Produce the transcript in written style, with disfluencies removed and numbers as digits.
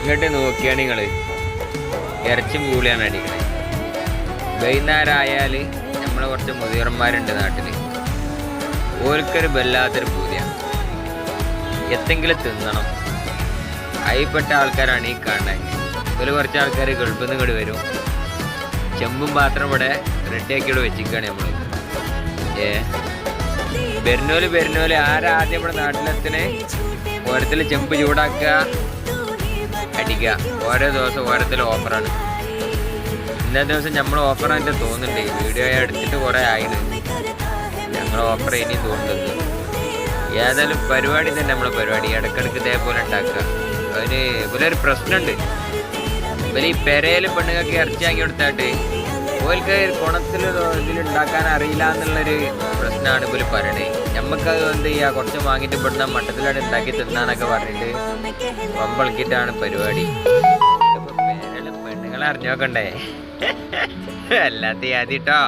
ഇങ്ങോട്ട് നോക്കിയാണ് നിങ്ങൾ ഇറച്ചും പൂളിയാണ് അടിക്കണേ. വൈകുന്നേരം ആയാൽ നമ്മളെ കുറച്ച് മുതിർന്മാരുണ്ട് നാട്ടിൽ, ഓൽക്കൊരു വല്ലാത്തൊരു പൂതിയാണ് എന്തെങ്കിലും തിന്നണം. അതിൽപ്പെട്ട ആൾക്കാരാണ് ഈ കാണാൻ. ഇതിൽ കുറച്ച് ആൾക്കാർ ഗൾഫിൽ നിന്ന് ഇങ്ങോട്ട് വരും, ചെമ്പും പാത്രം ഇവിടെ റെഡിയാക്കിയോട് വെച്ചിരിക്കുകയാണ് നമ്മൾ. വരുന്നോല് ആരാദ്യം നമ്മുടെ നാട്ടിലെത്തിന് ഓരത്തിൽ ചെമ്പ് ചൂടാക്കുക, അടിക്കുക. ഓരോ ദിവസം ഓരോത്തിൽ ഓഫറാണ്. ഇന്നത്തെ ദിവസം നമ്മൾ ഓഫറായിട്ട് തോന്നുന്നുണ്ട്. വീഡിയോ എടുത്തിട്ട് കുറേ ആയിരുന്നു, ഞങ്ങൾ ഓഫർ ഇനി തോന്നുന്നത്. ഏതായാലും പരിപാടി തന്നെ നമ്മളെ പരിപാടി ഇടയ്ക്കിടയ്ക്ക് ഇതേപോലെ ഉണ്ടാക്കുക. അതിന് ഇവരൊരു പ്രശ്നമുണ്ട്. ഇവർ ഈ പെരയിൽ പെണ്ണുങ്ങൾക്ക് ഇറച്ചി വാങ്ങി കൊടുത്തായിട്ട് ഓൽക്ക് കുണത്തിൽ ഇതിലുണ്ടാക്കാൻ അറിയില്ല എന്നുള്ളൊരു പ്രശ്നമാണ് ഇവർ പറയണേ. നമുക്കത് എന്ത് ചെയ്യുക, കുറച്ച് വാങ്ങിയിട്ട് പെടുന്ന മട്ടത്തിലാണ് ഉണ്ടാക്കി തിന്നാനൊക്കെ പറഞ്ഞിട്ട് പമ്പളക്കിയിട്ടാണ് പരിപാടി. പെരയിൽ പെണ്ണുങ്ങളെ അറിഞ്ഞു നോക്കണ്ടേ, അല്ലാത്ത ആദ്യട്ടോ.